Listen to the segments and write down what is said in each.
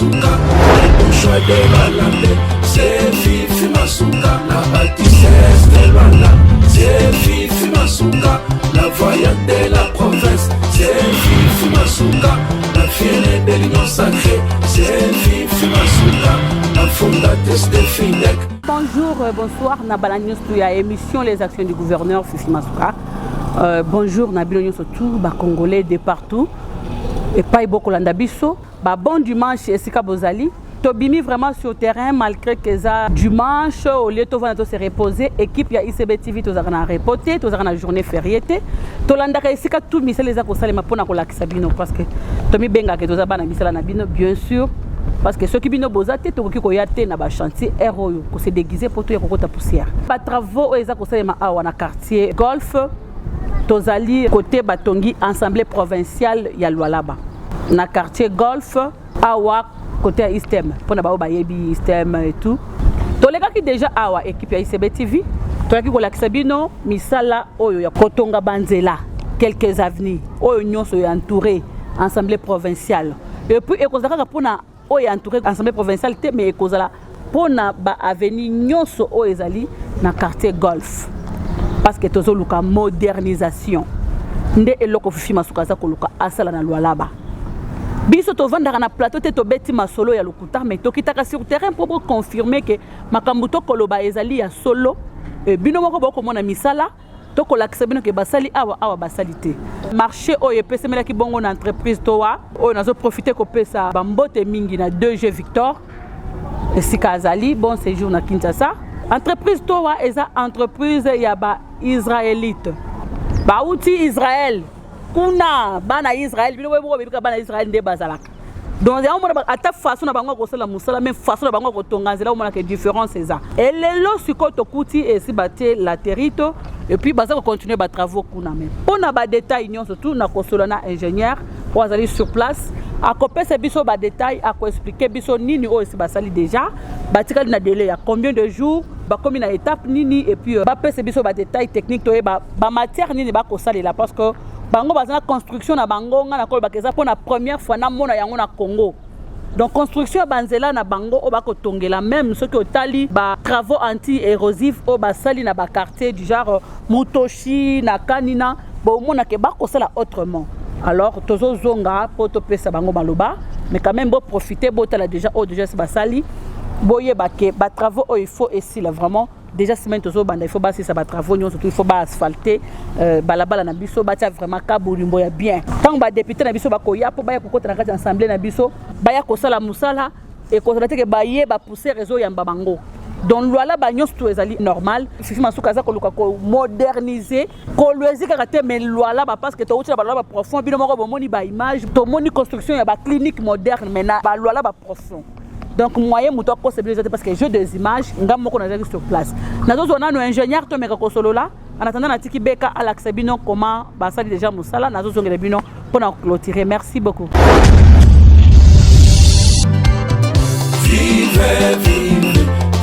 Masuka, le bon choix de Balandé. C'est Fifi Masuka, la bâtissesse de Luanda. C'est Fifi Masuka, la voyante de la province. C'est Fifi Masuka, la fière de l'union sacrée. C'est Fifi Masuka, la fondatrice de FINDEC. Bonjour, bonsoir, Nabala News, la émission Les Actions du gouverneur Fifi Masuka. Bonjour, Nabila News, tout, Congolais de partout. Et pas beaucoup l'andabiso. Bon dimanche, Esika Bozali. Tobimi vraiment sur le terrain, malgré que ça dimanche, au lieu de se reposer, l'équipe ya ICB TV, tous a reporté, tous a journée fériée. Tolanda Esika tout misé les akosale ma pona kola kisabino parce que Tomi benga que tous a bana misala nabino bien sûr. Parce que ceux qui bino bozate to ko yate na ba chantier héros ko se déguiser pour tout yakota poussière. Ba travaux eza ko salema awa na quartier Golf tozali côté Batongi assemblée provinciale ya Lualaba. Na quartier Golf awa côté Istem pour na ba bayebi Istem et tout. Tolega ki déjà awa équipe ya ICB TV. Tolega ki ko lakisa bino misala oyo ya Kotonga Banzela quelques avenues oyo nyonso ya entouré assemblée provinciale. Et puis ekozaka pour na oyo entouré assemblée provinciale te mais ekozala pona ba avenue nyonso oyo ezali na quartier Golf parce que tozo luka modernisation nde eloko Fifi Masuka za koluka asala na Lualaba biso to vandaka na plateau te to beti masolo ya lokuta mais to kitaka sur terrain pour confirmer que makambu to koloba ezali ya solo e bino moko boko mona misala to kolakisa bino ke basali awa basali te marché oyo pesemela ki bongo na entreprise toa oyo nazo profiter ko pesa bambote mingi na 2G Victor esika azali bon séjour na Kinshasa entreprise toa eza entreprise ya ba israélite ba outil Israël kuna bana Israël bino webo bibika bana Israël nde bazalaka donc ya omona ata façon na bango ko sala musala même façon na bango ko tonganzela omona que différence eza et lelo sikoto kuti esi baté la territoire et puis baza ko continuer ba travaux kuna même pona ba détail nyonso tout na kosola na ingénieur pour aller sur place a kopesa biso ba détail a ko expliquer biso nini o esi basali déjà batikali na délai ya combien de jours ba komi na étape nini et puis ba pesa biso ba détail technique to ba matière nini ba ko salela parce que bango bazana construction na bango nga na koloba keza pour la première fois na mona yango na Congo donc construction banzela na bango o ba ko tongela même ceux qui otali ba travaux anti-érosifs o ba sali na ba quartier du genre Mutoshi na Kanina bo mona ke ba ko sala autrement alors tozo zonga pour to pesa bango baloba mais quand même bo profiter bo tala déjà se basali boye ba ke ba travaux il faut ici là vraiment déjà semaine tozo banda il faut basi ça ba travaux nyonso il faut ba asphalter balabala na biso ba tia vraiment kabulimbo ya bien tant ba député na biso ba ko ya po ba ya kokota na kati assemblée na biso ba ya ko sala musala et ko sala te ba ye ba pousser réseau ya mbabango donc Luala ba nyonso to ezali normal Fifi Masuka za ko luka ko moderniser ko loisi ka te mais Luala ba parce que to utila ba Luala ba profond bino moko bo moni ba image to moni construction ya ba clinique moderne mais na ba Luala ba profond. Donc moyen muto ko c'est bien parce que jeu des images ngam moko na sur place nazo zona no ingénieur to meka ko solo là en attendant na tiki beka Alex Bino comment ba sali déjà musala nazo zongela bino pour na clôturer merci beaucoup.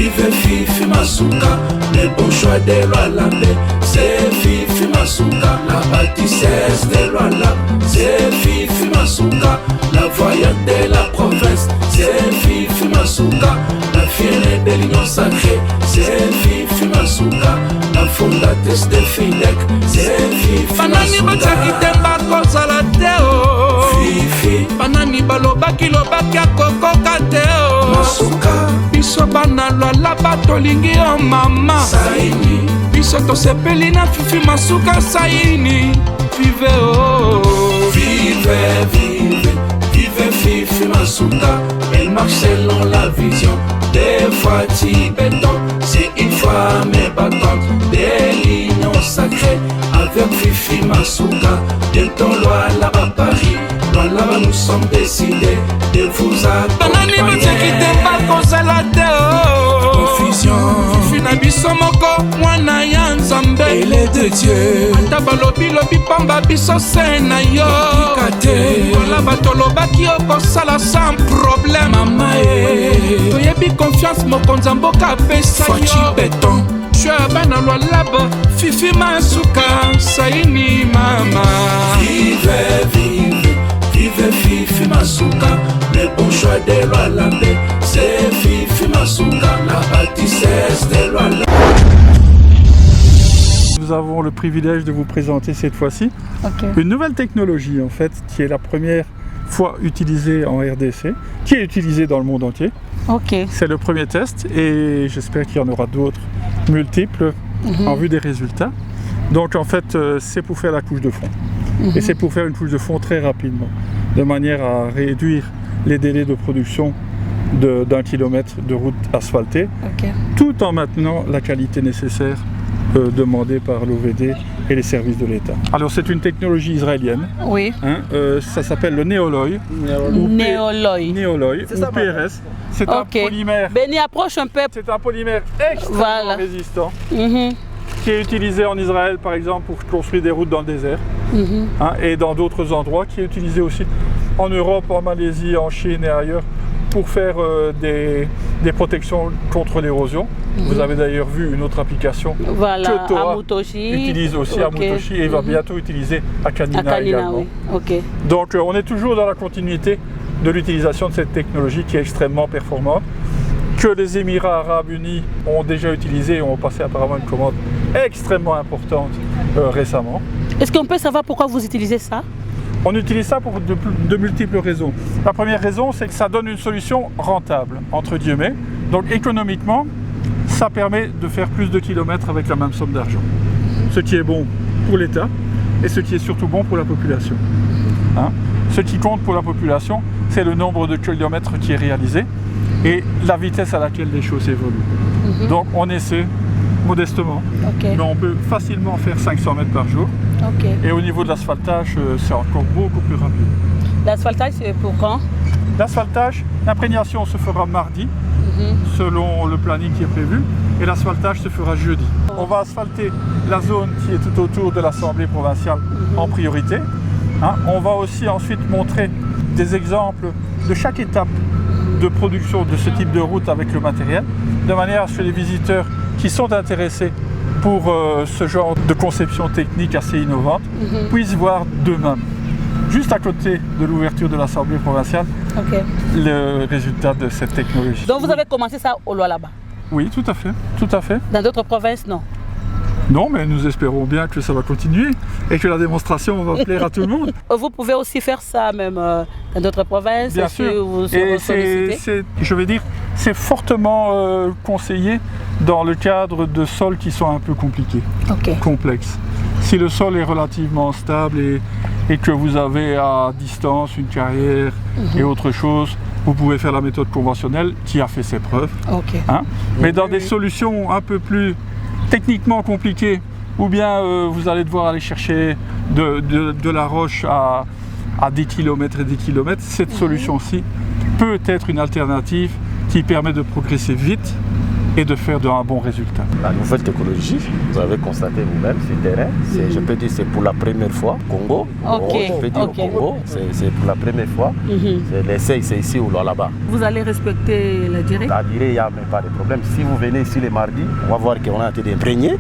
Vive Fifi Masuka, le bon choix de Lualande. C'est Fifi Masuka, la bâtissesse de Lualande. C'est Fifi Masuka, la voyante de la province. C'est Fifi Masuka, la fière de l'union sacrée. C'est Fifi Masuka, la fondatrice de FINDEC. C'est Fifi Masuka. Fifi Banani balobaki lobaki akokoka te Masuka biso bana Lualaba tolingi yo mama Saini biso tosepeli na Fifi Masuka Saini vive oh vive Fifi Masuka elle marche selon la vision des fois Tibetan c'est une femme battante de l'union sacrée avec Fifi Masuka de ton Lualaba Paris Lualaba nous sommes décidés de vous accompagner. Banani batekite bakozala te Confusion Fifi na biso moko mwana ya Nzambe elle est de Dieu ata balobi pamba biso se na yo Lualaba tolobaki okosala sans problème mama toyebi confiance mokonzi mboka apesa yo béton bana Lualaba Fifi Masuka Saini mama vive Fifi Masuka Masuka, le bon choix des Rwandais. C'est Fifi Masuka, la bâtissesse des Rwandais. Nous avons le privilège de vous présenter cette fois-ci une nouvelle technologie en fait qui est la première fois utilisée en RDC, qui est utilisée dans le monde entier. C'est le premier test et j'espère qu'il y en aura d'autres multiples en vue des résultats. Donc en fait c'est pour faire la couche de fond et c'est pour faire une couche de fond très rapidement de manière à réduire les délais de production d'un kilomètre de route asphaltée tout en maintenant la qualité nécessaire demandée par l'OVD et les services de l'État. Alors c'est une technologie israélienne. Oui. Ça s'appelle le Néoloy. Néoloy ou PRS. C'est un polymère. Benny, approche un peu. C'est un polymère extrêmement résistant qui est utilisé en Israël par exemple pour construire des routes dans le désert et dans d'autres endroits, qui est utilisé aussi en Europe, en Malaisie, en Chine et ailleurs pour faire des protections contre l'érosion. Vous avez d'ailleurs vu une autre application que Toa utilise aussi à Mutoshi et va bientôt utiliser à Kanina également. Oui. Donc on est toujours dans la continuité de l'utilisation de cette technologie qui est extrêmement performante, que les Émirats Arabes Unis ont déjà utilisé et ont passé apparemment une commande extrêmement importante récemment. Est-ce qu'on peut savoir pourquoi vous utilisez ça? On utilise ça pour de multiples raisons. La première raison, c'est que ça donne une solution rentable, entre guillemets. Donc économiquement, ça permet de faire plus de kilomètres avec la même somme d'argent. Ce qui est bon pour l'État et ce qui est surtout bon pour la population. Ce qui compte pour la population, c'est le nombre de kilomètres qui est réalisé et la vitesse à laquelle les choses évoluent. Donc on essaie modestement, mais on peut facilement faire 500 mètres par jour. Et au niveau de l'asphaltage, c'est encore beaucoup plus rapide. L'asphaltage, c'est pour quand? L'asphaltage, l'imprégnation se fera mardi, selon le planning qui est prévu, et l'asphaltage se fera jeudi. On va asphalter la zone qui est tout autour de l'Assemblée provinciale en priorité. On va aussi ensuite montrer des exemples de chaque étape de production de ce type de route avec le matériel, de manière à ce que les visiteurs qui sont intéressés pour ce genre de conception technique assez innovante puissent voir d'eux-mêmes, juste à côté de l'ouverture de l'Assemblée provinciale, le résultat de cette technologie. Donc vous avez commencé ça au Lualaba? Oui, tout à fait, tout à fait. Dans d'autres provinces, non? Non, mais nous espérons bien que ça va continuer et que la démonstration va plaire à tout le monde. Vous pouvez aussi faire ça même dans d'autres provinces? Bien sûr. Et je vais dire, c'est fortement conseillé dans le cadre de sols qui sont un peu compliqués, complexes. Si le sol est relativement stable et que vous avez à distance une carrière et autre chose, vous pouvez faire la méthode conventionnelle qui a fait ses preuves. Mais dans des solutions un peu plus techniquement compliquées, ou bien vous allez devoir aller chercher de la roche à des kilomètres et des kilomètres, cette solution-ci peut être une alternative qui permet de progresser vite et de faire un bon résultat. La nouvelle technologie, vous avez constaté vous-même sur le terrain, je peux dire c'est pour la première fois au Congo. Je peux dire au Congo, c'est pour la première fois. L'essai, c'est ici ou là-bas. Vous allez respecter la durée? La durée, il n'y a même pas de problème. Si vous venez ici les mardis, on va voir qu'on a été imprégné.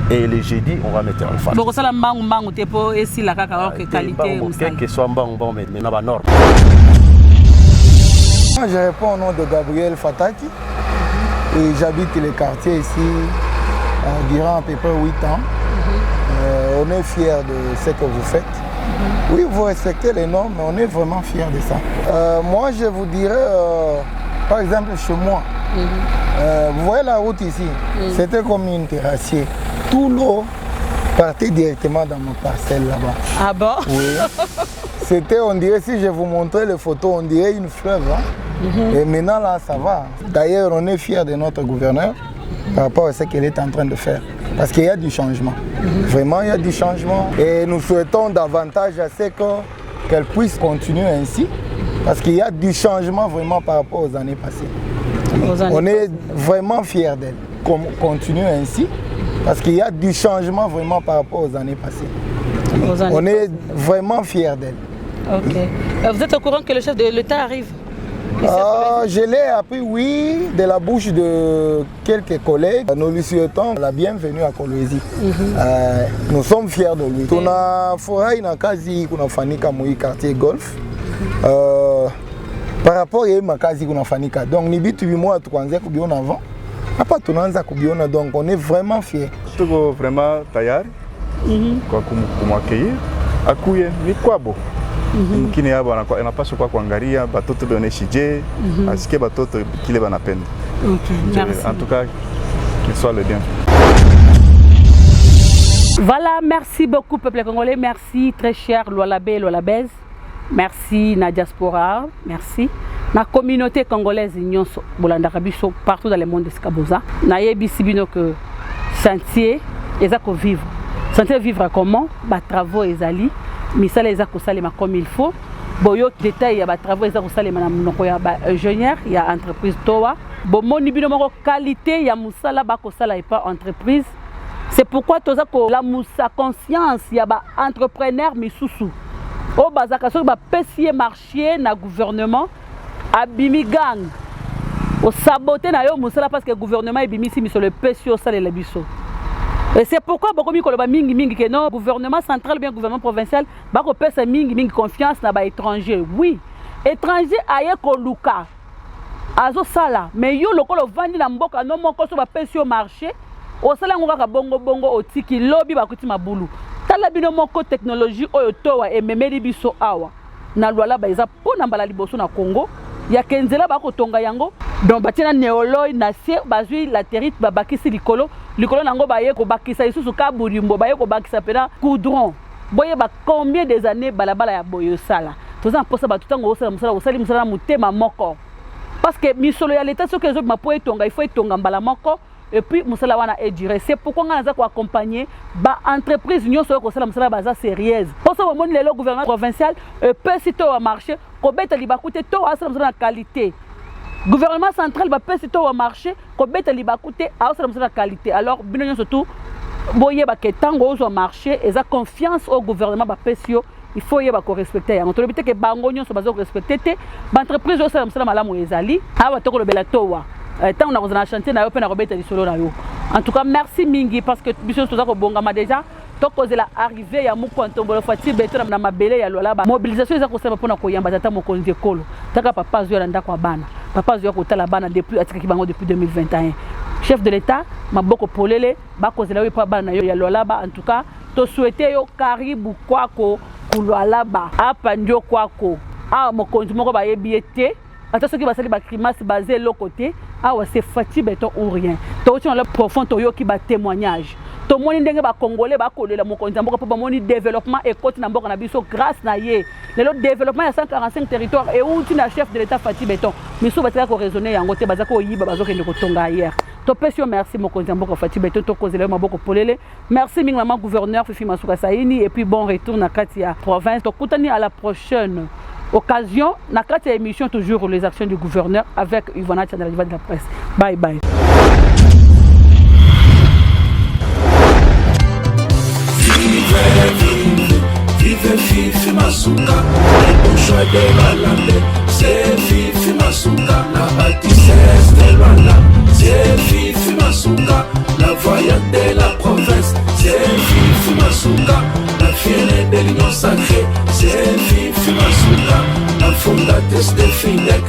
Et les jeudis, on va mettre en face. Quel que soit on met la norme. Je réponds au nom de Gabriel Fataki. Et j'habite le quartier ici durant à peu près 8 ans. On est fiers de ce que vous faites. Oui, vous respectez les normes, mais on est vraiment fiers de ça. Moi, je vous dirais, par exemple, chez moi, vous voyez la route ici, c'était comme une terrassier. Tout l'eau partait directement dans ma parcelle là-bas. Ah bon? Oui. C'était, on dirait, si je vous montrais les photos, on dirait une fleuve. Et maintenant, là, ça va. D'ailleurs, on est fiers de notre gouverneur par rapport à ce qu'elle est en train de faire. Parce qu'il y a du changement. Vraiment, il y a du changement. Et nous souhaitons davantage à ce qu'elle puisse continuer ainsi. Parce qu'il y a du changement vraiment par rapport aux années passées. On est vraiment fiers d'elle. Qu'on continue ainsi. Parce qu'il y a du changement vraiment par rapport aux années passées. On est vraiment fiers d'elle. Vous êtes au courant que le chef de l'État arrive? Je l'ai appris, oui, de la bouche de quelques collègues. Nous lui souhaitons la bienvenue à Kolwezi. Nous sommes fiers de lui. Tuna furahi na kazi kuna fanika mui quartier golf. par rapport à makazi kuna fanika. Donc ni bitu bimoya tuanze kubiona avant. Hapa tunaanza kubiona, donc on est vraiment fiers. Tuko vraiment tayari kwa kumwaccueillir akuye ni kwabo. Mkini yabo anapaswa kwa kuangalia batoto beoneshije asikie batoto kile banapenda. En tout cas, qu'il soit le bien. Voilà, merci beaucoup peuple congolais, merci très cher Lualabé, Lualabez. Merci na diaspora, merci. Na communauté congolaise nyonso bolandaka biso partout dans le monde de Skaboza. Na yebisi bino que chantier ezako vivre. Chantier vivre comment? Ba travaux ezali, misala ezako salema comme il faut. Boyo détail ya ba travaux ezako salema na monoko ya ba ingénieur, ya entreprise Towa. Bo moni bino moko qualité ya musala ba ko sala et pas entreprise. C'est pourquoi toza ko la musa conscience ya ba entrepreneur misusu. O bazaka so ba pesier marché na gouvernement abimi gang. O saboter na yo musala parce que gouvernement ebimi si miso le pesier au sale la biso. Et c'est pourquoi beaucoup mi koloba mingi que non gouvernement central bien gouvernement provincial ba ko pesa mingi confiance na ba étranger. Oui, étranger aye ko luka. Azo sala mais yo lokolo vandi na mboka no moko so ba pesier au marché. Au salaire ngaka bongo bongo otiki lobby bakuti mabulu tala bino moko technologie oyo towa ememeli biso awa na lwala ba eza pona mbala liboso na Congo ya kenzela ba ko tonga yango donc batina néoloy na sie bazui latérite babakisi likolo nango baye ko bakisa isusu ka burimbo baye ko bakisa pena coudron boye ba combien des années balabala ya boyo sala toza mposa ba tutango osala musala mutema moko parce que misolo ya l'état soki ezo ma po etonga il faut etonga mbala moko. Et puis musala wana est duré. C'est pourquoi on a accompagner ba entreprise nyonso yo ko sala musala baza sérieuse. Parce que mon le gouvernement provincial peut sito au marché ko beta libakute to asala musala qualité. Gouvernement central ba peut sito au marché ko beta libakute asala musala qualité. Alors bino nyonso tout boye ba ke tango au marché et za confiance au gouvernement ba pesio il faut y avoir respecter. On te le dit que bango nyonso bazo respecter te ba entreprise yo sala musala malamu ezali awa to ko lobela towa. Tant on a un chantier, on a un solo. En tout cas, merci Mingi parce que Bichon Toza Bongama déjà. Tant que la arrivée, il y a beaucoup de temps. Fatih Beto na mabele ya lola ba mobilisation eza ko sema pona ko yamba tata mokonzi ekolo. Taka papa zo yanda kwa bana. Papa zo ko tala bana depuis atika kibango depuis 2021. Chef de l'État, maboko polele ba ko zela pa bana yo ya lola ba en tout cas, to souhaiter yo karibu kwako kulwala ba. Apa ndio kwako. Ah mokonzi moko ba yebiete. Attends ceux qui va salir ba grimace basé l'autre côté. Ah ouais, c'est Fatih Beton ou rien. Toi tu as le profond toyo qui ba témoignage. To moni ndenge ba congolais ba kolela mokonzi mboka pa moni développement et côté na mboka na biso grâce na ye. Le développement ya 145 territoires et où tu na chef de l'état Fatih Beton. Miso ba tela ko raisonner yango te bazako yiba bazoke ndeko tonga hier. To pesio merci mokonzi mboka Fatih Beton to kozela maboko polele. Merci mingi maman gouverneur Fifi Masuka Saini et puis bon retour na Katia province. To kutani à la prochaine occasion, na carte émission toujours les actions du gouverneur avec Ivana Tchandala de la presse. Bye bye. Vive Fifi Masuka, le bon choix de Lualabé. C'est Fifi Masuka, la bâtissesse de Lualabé. C'est Fifi Masuka, la voyante de la province. C'est Fifi Masuka, la fière de l'union sacrée. C'est Fifi Masuka, la fondatrice de FIDEC.